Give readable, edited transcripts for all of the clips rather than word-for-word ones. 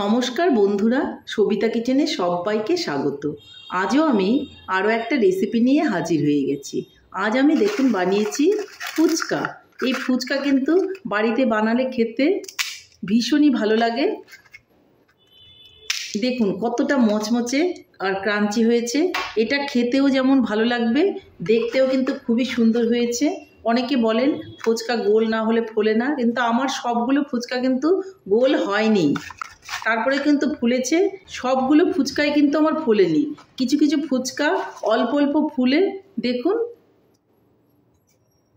নমস্কার বন্ধুরা, সবিতা কিচেনে সবাইকে স্বাগত। আজও আমি আরও একটা রেসিপি নিয়ে হাজির হয়ে গেছি। আজ আমি দেখুন বানিয়েছি ফুচকা। এই ফুচকা কিন্তু বাড়িতে বানালে খেতে ভীষণই ভালো লাগে। দেখুন কতটা মচমচে আর ক্রাঞ্চি হয়েছে। এটা খেতেও যেমন ভালো লাগবে, দেখতেও কিন্তু খুবই সুন্দর হয়েছে। অনেকে বলেন ফুচকা গোল না হলে ফোলে না, কিন্তু আমার সবগুলো ফুচকা কিন্তু গোল হয়নি, তারপরে কিন্তু ফুলেছে। সবগুলো ফুচকাই কিন্তু আমার ফোলেনি, কিছু কিছু ফুচকা অল্প অল্প ফুলে দেখুন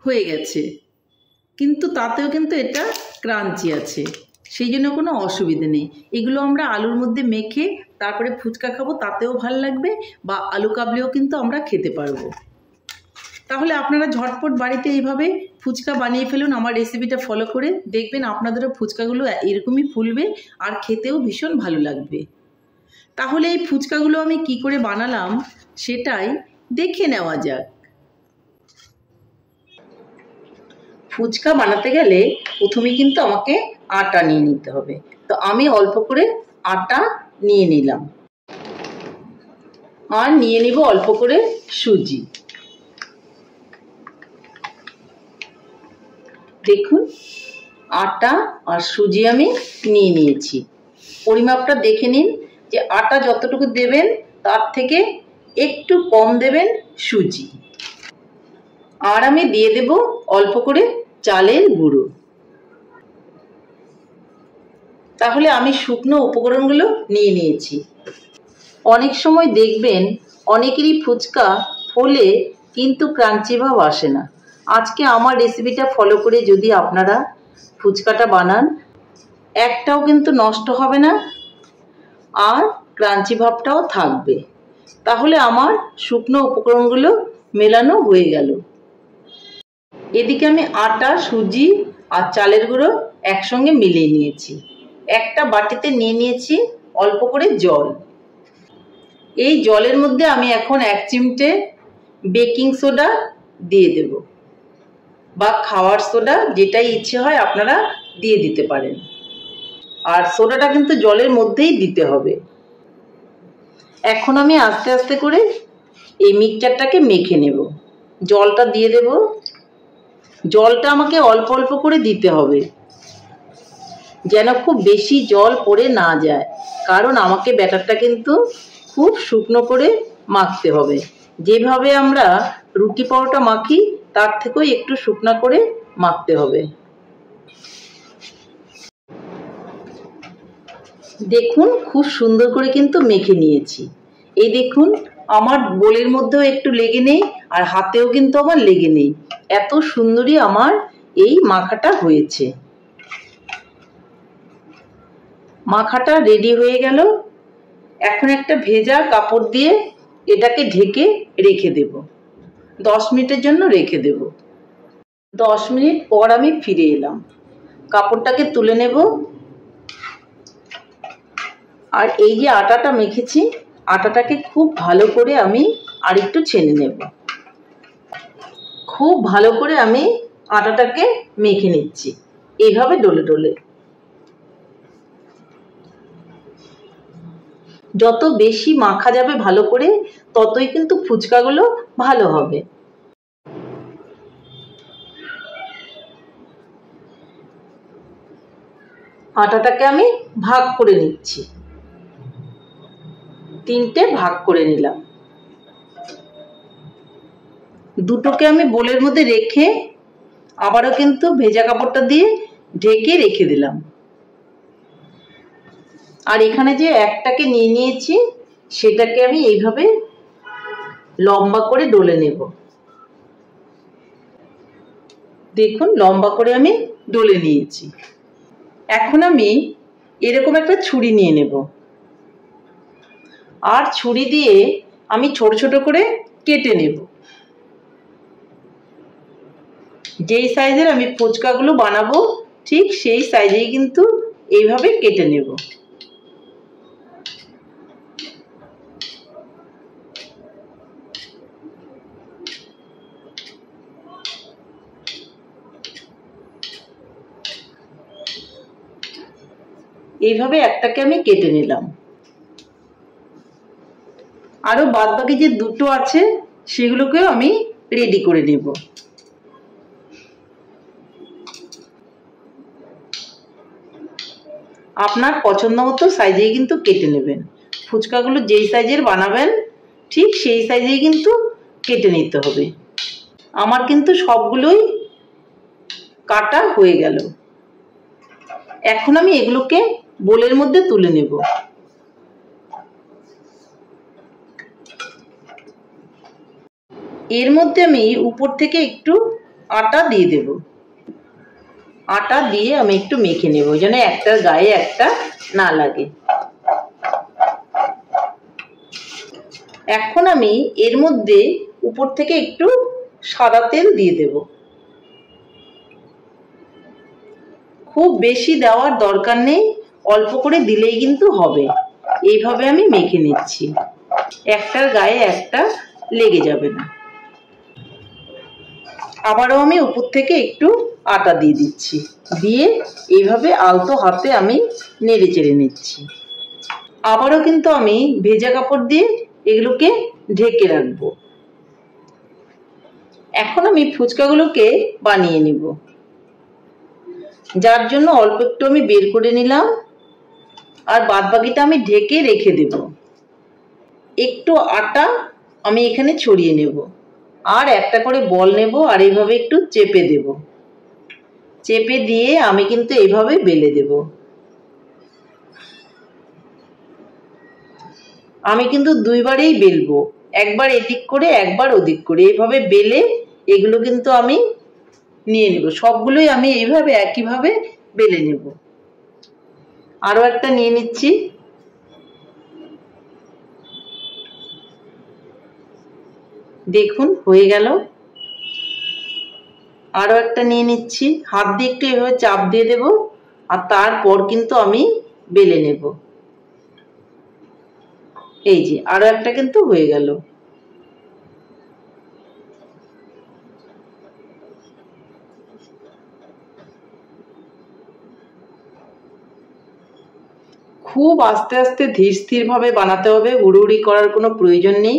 হয়ে গেছে, কিন্তু তাতেও কিন্তু এটা ক্রাঞ্চি আছে, সেই জন্য কোনো অসুবিধে নেই। এগুলো আমরা আলুর মধ্যে মেখে তারপরে ফুচকা খাবো, তাতেও ভালো লাগবে, বা আলু কাবলিও কিন্তু আমরা খেতে পারবো। তাহলে আপনারা ঝটপট বাড়িতে এইভাবে ফুচকা বানিয়ে ফেলুন। আমার রেসিপিটা ফলো করে দেখবেন আপনাদেরও ফুচকাগুলো এরকমই ফুলবে আর খেতেও ভীষণ ভালো লাগবে। তাহলে এই ফুচকাগুলো আমি কি করে বানালাম সেটাই দেখে নেওয়া যাক। ফুচকা বানাতে গেলে প্রথমে কিন্তু আমাকে আটা নিয়ে নিতে হবে। তো আমি অল্প করে আটা নিয়ে নিলাম, আর নিয়ে নিব অল্প করে সুজি। দেখুন আটা আর সুজি আমি নিয়ে নিয়েছি। পরিমাপটা দেখে নিন যে আটা যতটুকু দেবেন তার থেকে একটু কম দেবেন সুজি। আর আমি দিয়ে দেব অল্প করে চালের গুঁড়ো। তাহলে আমি শুকনো উপকরণগুলো নিয়ে নিয়েছি। অনেক সময় দেখবেন অনেকেরই ফুচকা ফোলে কিন্তু ক্রাঞ্চি ভাব আসে না। আজকে আমার রেসিপিটা ফলো করে যদি আপনারা ফুচকাটা বানান, একটাও কিন্তু নষ্ট হবে না আর ক্রাঞ্চি ভাবটাও থাকবে। তাহলে আমার শুকনো উপকরণগুলো মেলানো হয়ে গেল। এদিকে আমি আটা, সুজি আর চালের গুঁড়ো একসঙ্গে মিলিয়ে নিয়েছি। একটা বাটিতে নিয়ে নিয়েছি অল্প করে জল। এই জলের মধ্যে আমি এখন 1 চিমটে বেকিং সোডা দিয়ে দেব, বা খাওয়ার সোডা, যেটাই ইচ্ছে হয় আপনারা দিয়ে দিতে পারেন। আর সোডাটা কিন্তু জলের মধ্যেই দিতে হবে। এখন আমি আস্তে আস্তে করে এই মিক্সচারটাকে মেখে নেব। জলটা দিয়ে দেব। জলটা আমাকে অল্প অল্প করে দিতে হবে, যেন খুব বেশি জল পড়ে না যায়, কারণ আমাকে ব্যাটারটা কিন্তু খুব শুকনো করে মাখতে হবে। যেভাবে আমরা রুটি পরোটা মাখি তার থেকেও একটু শুকনো করে মাখতে হবে। দেখুন খুব সুন্দর করে কিন্তু মেখে নিয়েছি। এই দেখুন আমার বোলের মধ্যেও একটু লেগে নেই, আর হাতেও কিন্তু আমার লেগে নেই। এত সুন্দরই আমার এই মাখাটা হয়েছে। মাখাটা রেডি হয়ে গেল। এখন একটা ভেজা কাপড় দিয়ে এটাকে ঢেকে রেখে দেব। 10 মিনিটের জন্য রেখে দেব। 10 মিনিট পর আমি ফিরে এলাম। কাপড়টাকে তুলে নেব। আর এই যে আটাটা মেখেছি, আটাটাকে খুব ভালো করে আমি আরেকটু ছেনে নেব। খুব ভালো করে আমি আটাটাকে মেখে নিচ্ছি, এইভাবে ডলে ডলে। যত বেশি মাখা যাবে ভালো করে, ততই কিন্তু ফুচকাগুলো ভালো হবে। আটাটাকে আমি ভাগ করে নিচ্ছি। 3টে ভাগ করে নিলাম। দুটোকে আমি বোলের মধ্যে রেখে আবারও কিন্তু ভেজা কাপড়টা দিয়ে ঢেকে রেখে দিলাম। আর এখানে যে একটাকে নিয়ে নিয়েছি সেটাকে আমি এইভাবে লম্বা করে ডলে নেব। দেখুন লম্বা করে আমি ডলে নিয়েছি। এখন আমি এরকম একটা ছুরি নিয়ে নেব, আর ছুরি দিয়ে আমি ছোট ছোট করে কেটে নেব। যেই সাইজের আমি ফুচকাগুলো বানাবো ঠিক সেই সাইজেই কিন্তু এইভাবে কেটে নেব। এইভাবে একটাকে আমি কেটে নিলাম। আরো বাদ বাকি যে দুটো আছে সেগুলোকেও আমি রেডি করে নেব। আপনার পছন্দ মতো সাইজেই কিন্তু কেটে নেবেন। ফুচকাগুলো যেই সাইজের বানাবেন ঠিক সেই সাইজেই কিন্তু কেটে নিতে হবে। আমার কিন্তু সবগুলোই কাটা হয়ে গেল। এখন আমি এগুলোকে বোলের মধ্যে তুলে নেব। এর মধ্যে আমি উপর থেকে একটু আটা দিয়ে দেব। আটা দিয়ে আমি একটু মেখে নেব যেন একটার গায়ে একটা না লাগে। এখন আমি এর মধ্যে উপর থেকে একটু সাদা তেল দিয়ে দেব। খুব বেশি দেওয়ার দরকার নেই, অল্প করে দিলেই কিন্তু হবে। এইভাবে আমি মেখে নিচ্ছি, একটার গায়ে একটা লেগে যাবে না। আবারও আমি উপর থেকে একটু আটা দিয়ে দিচ্ছি, দিয়ে এইভাবে আলতো হাতে আমি নেড়ে চেড়ে নিচ্ছি। আবারও কিন্তু আমি ভেজা কাপড় দিয়ে এগুলোকে ঢেকে রাখবো। এখন আমি ফুচকাগুলোকে বানিয়ে নিব। যার জন্য অল্প একটু আমি বের করে নিলাম, আর বাদ বাকিটা আমি ঢেকে রেখে দেব। একটু আটা আমি এখানে ছড়িয়ে নেব, আর একটা করে বল নেব, আর এইভাবে একটু চেপে দেব। চেপে দিয়ে আমি কিন্তু এইভাবে বেলে দেব। আমি কিন্তু দুইবারেই বেলবো, একবার এদিক করে একবার ওদিক করে, এইভাবে বেলে এগুলো কিন্তু আমি নিয়ে নেব। সবগুলোই আমি এইভাবে একইভাবে বেলে নেব। আরো একটা নিয়ে নিচ্ছি। দেখুন হয়ে গেল। আরো একটা নিয়ে নিচ্ছি, হাত দিয়ে একটু এভাবে চাপ দিয়ে দেব, আর তারপর কিন্তু আমি বেলে নেব। এই যে আরো একটা কিন্তু হয়ে গেল। খুব আস্তে আস্তে ধীর স্থির ভাবে বানাতে হবে, হুড়োহুড়ি করার কোনো প্রয়োজন নেই,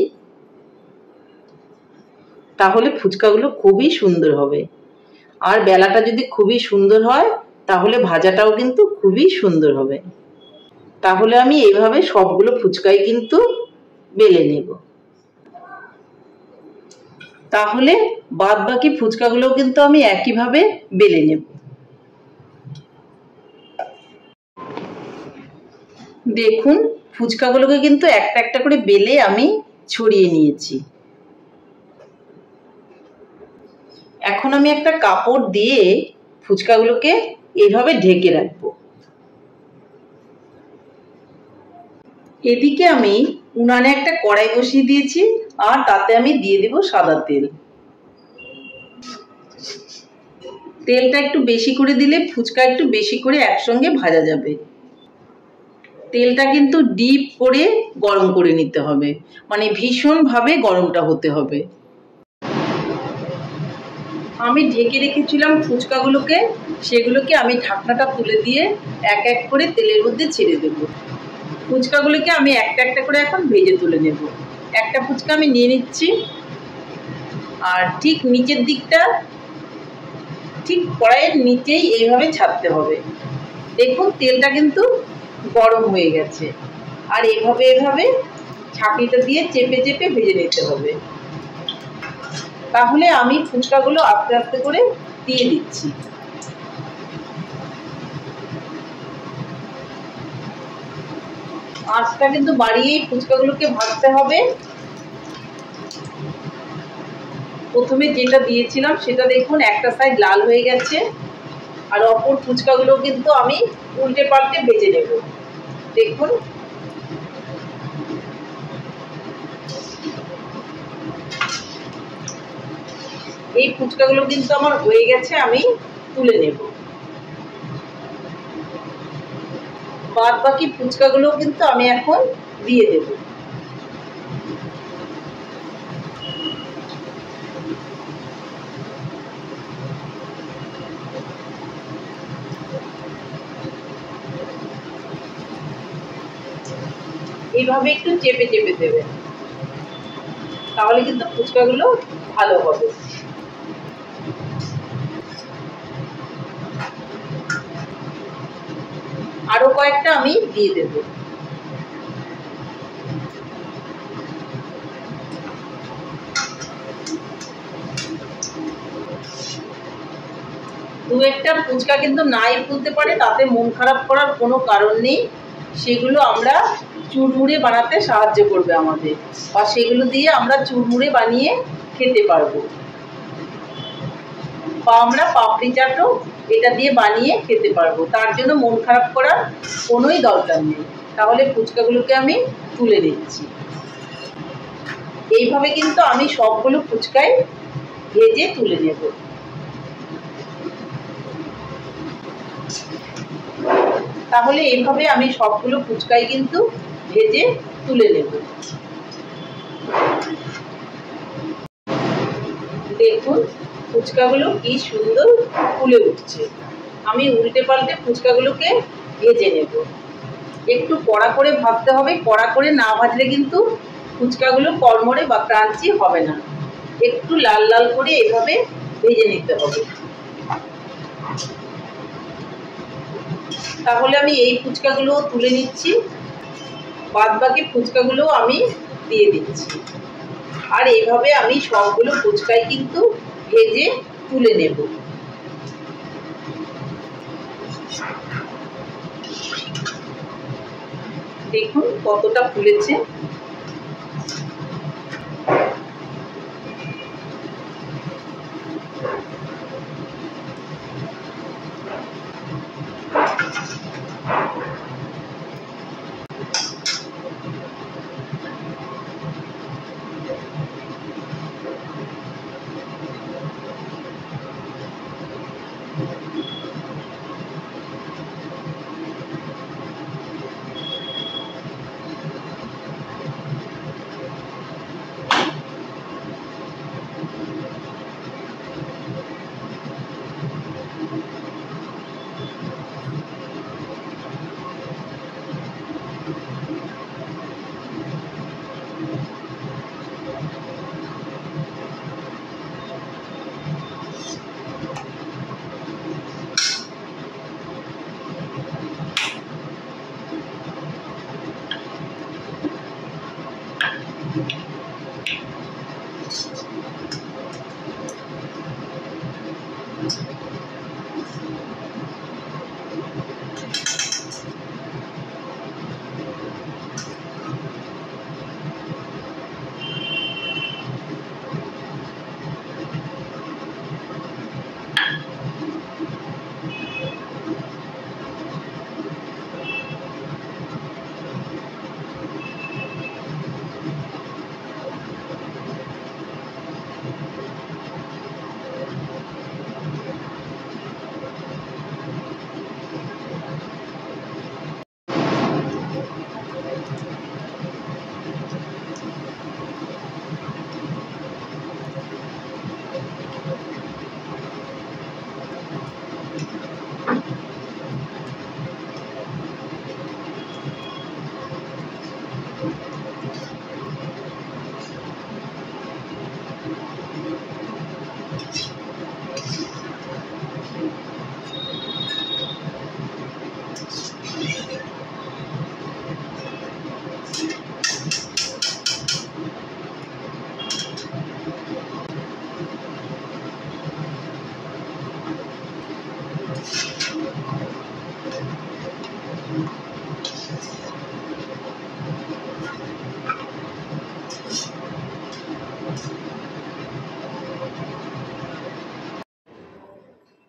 তাহলে ফুচকাগুলো খুবই সুন্দর হবে। আর বেলাটা যদি খুবই সুন্দর হয় তাহলে ভাজাটাও কিন্তু খুবই সুন্দর হবে। তাহলে আমি এইভাবে সবগুলো ফুচকাই কিন্তু বেলে নেব। তাহলে বাদ বাকি ফুচকাগুলোও কিন্তু আমি একইভাবে বেলে নেব। দেখুন ফুচকাগুলোকে কিন্তু একটা একটা করে বেলে আমি ছড়িয়ে নিয়েছি। এখন আমি একটা কাপড় দিয়ে ফুচকাগুলোকে এইভাবে ঢেকে রাখবো। এদিকে আমি উনানে একটা কড়াই বসিয়ে দিয়েছি, আর তাতে আমি দিয়ে দেব সাদা তেল। তেলটা একটু বেশি করে দিলে ফুচকা একটু বেশি করে একসঙ্গে ভাজা যাবে। তেলটা কিন্তু ডিপ করে গরম করে নিতে হবে, মানে ভীষণভাবে গরমটা হতে হবে। আমি ঢেকে রেখেছিলাম ফুচকাগুলোকে, সেগুলোকে আমি ঢাকনাটা তুলে দিয়ে এক এক করে তেলের মধ্যে ছেড়ে দেব। ফুচকাগুলোকে আমি একটা একটা করে এখন ভেজে তুলে নেব। একটা ফুচকা আমি নিয়ে নিচ্ছি, আর ঠিক নিচের দিকটা ঠিক কড়াইয়ের নিচেই এইভাবে ছাড়তে হবে। দেখুন তেলটা কিন্তু গরম হয়ে গেছে, আর এভাবে এভাবে ছাঁকনিটা দিয়ে চেপে চেপে ভেজে নিতে হবে। তাহলে আমি ফুচকাগুলো আস্তে আস্তে করে দিয়ে দিচ্ছি। আঁচটা কিন্তু বাড়িয়েই ফুচকাগুলোকে ভাজতে হবে। প্রথমে যেটা দিয়েছিলাম সেটা দেখুন একটা সাইড লাল হয়ে গেছে, আর অপর ফুচকাগুলো কিন্তু আমি উল্টে পাল্টে ভেজে নেব। দেখুন এই ফুচকাগুলো কিন্তু আমার হয়ে গেছে, আমি তুলে নেব। বাদ বাকি ফুচকাগুলো কিন্তু আমি এখন দিয়ে দেব। এইভাবে একটু চেপে চেপে দেবেন, তাহলে কিন্তু ফুচকাগুলো ভালো হবে। আরো কয়েকটা আমি দিয়ে দেব। দু একটা ফুচকা কিন্তু নাই ফুলতে পারে, তাতে মন খারাপ করার কোনো কারণ নেই। সেগুলো আমরা চুরমুড়ে বানাতে সাহায্য করবে আমাদের, বা সেগুলো দিয়ে আমরা চুরমুড়ে বানিয়ে খেতে পারবো, বা আমরা পাপড়ি চাটও এটা দিয়ে বানিয়ে খেতে পারবো। তার জন্য মন খারাপ করার কোনোই দরকার নেই। তাহলে ফুচকাগুলোকে আমি তুলে নিচ্ছি। এইভাবে কিন্তু আমি সবগুলো ফুচকাই ভেজে তুলে নেব। তাহলে এইভাবে আমি সবগুলো ফুচকাই কিন্তু ভেজে তুলে নেব। দেখুন ফুচকাগুলো কি সুন্দর ফুলে উঠছে। আমি উল্টে পাল্টে ফুচকাগুলোকে ভেজে নেব। একটু কড়া করে ভাজতে হবে, কড়া করে না ভাজলে কিন্তু ফুচকাগুলো কড়মড়ে বা ক্রাঞ্চি হবে না। একটু লাল লাল করে এভাবে ভেজে নিতে হবে। তাহলে আমি এই ফুচকাগুলো তুলে নিচ্ছি, বাদ বাকি ফুচকাগুলো আমি দিয়ে দিচ্ছি। আর এইভাবে আমি সবগুলো ফুচকাই কিন্তু ভেজে তুলে নেব। দেখুন কতটা ফুলেছে।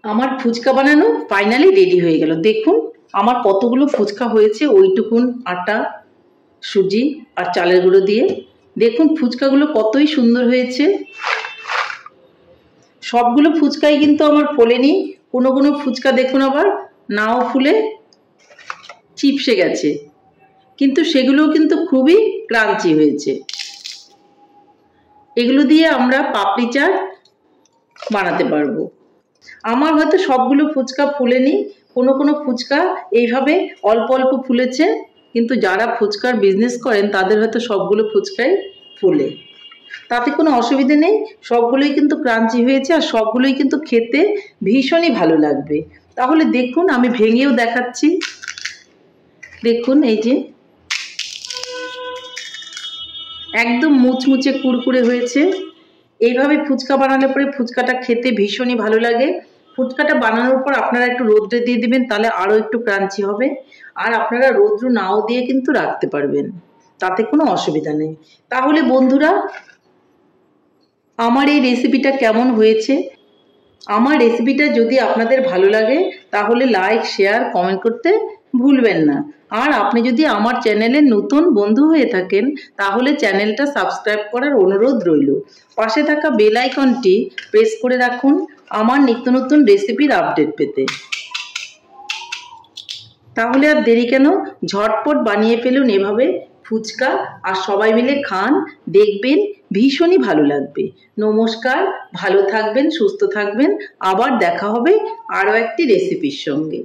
আমার ফুচকা বানানো ফাইনালি রেডি হয়ে গেল। দেখুন আমার কতগুলো ফুচকা হয়েছে ওইটুকুন আটা, সুজি আর চালের গুঁড়ো দিয়ে। দেখুন ফুচকাগুলো কতই সুন্দর হয়েছে। সবগুলো ফুচকাই কিন্তু আমার ফোলেনি। কোনো কোনো ফুচকা দেখুন আবার নাও ফুলে চিপসে গেছে, কিন্তু সেগুলোও কিন্তু খুবই ক্রাঞ্চি হয়েছে। এগুলো দিয়ে আমরা পাপড়ি চাট বানাতে পারবো। আমার হয়তো সবগুলো ফুচকা ফুলেনি, কোনো কোনো ফুচকা এইভাবে অল্প অল্প ফুলেছে। কিন্তু যারা ফুচকার বিজনেস করেন তাদের হয়তো সবগুলো ফুচকাই ফোলে। তাতে কোনো অসুবিধে নেই, সবগুলোই কিন্তু ক্রাঞ্চি হয়েছে আর সবগুলোই কিন্তু খেতে ভীষণই ভালো লাগবে। তাহলে দেখুন আমি ভেঙেও দেখাচ্ছি। দেখুন এই যে একদম মুচমুচে কুড়কুড়ে হয়েছে। এইভাবে ফুচকা বানালে পরে ফুচকাটা খেতে ভীষণই ভালো লাগে। ফুচকাটা বানানোর পর আপনারা একটু রোদ্রে দিয়ে দিবেন, তাহলে আরও একটু ক্রাঞ্চি হবে। আর আপনারা রোদ্র নাও দিয়ে কিন্তু রাখতে পারবেন, তাতে কোনো অসুবিধা নেই। তাহলে বন্ধুরা, আমার এই রেসিপিটা কেমন হয়েছে? আমার রেসিপিটা যদি আপনাদের ভালো লাগে তাহলে লাইক, শেয়ার, কমেন্ট করতে ভুলবেন না। আর আপনি যদি আমার চ্যানেলের নতুন বন্ধু হয়ে থাকেন তাহলে চ্যানেলটা সাবস্ক্রাইব করার অনুরোধ রইল। পাশে থাকা বেল আইকনটি প্রেস করে রাখুন আমার নিত্য নতুন রেসিপির আপডেট পেতে। তাহলে আর দেরি কেন, ঝটপট বানিয়ে ফেলুন এভাবে ফুচকা আর সবাই মিলে খান, দেখবেন ভীষণই ভালো লাগবে। নমস্কার, ভালো থাকবেন, সুস্থ থাকবেন, আবার দেখা হবে আরও একটি রেসিপির সঙ্গে।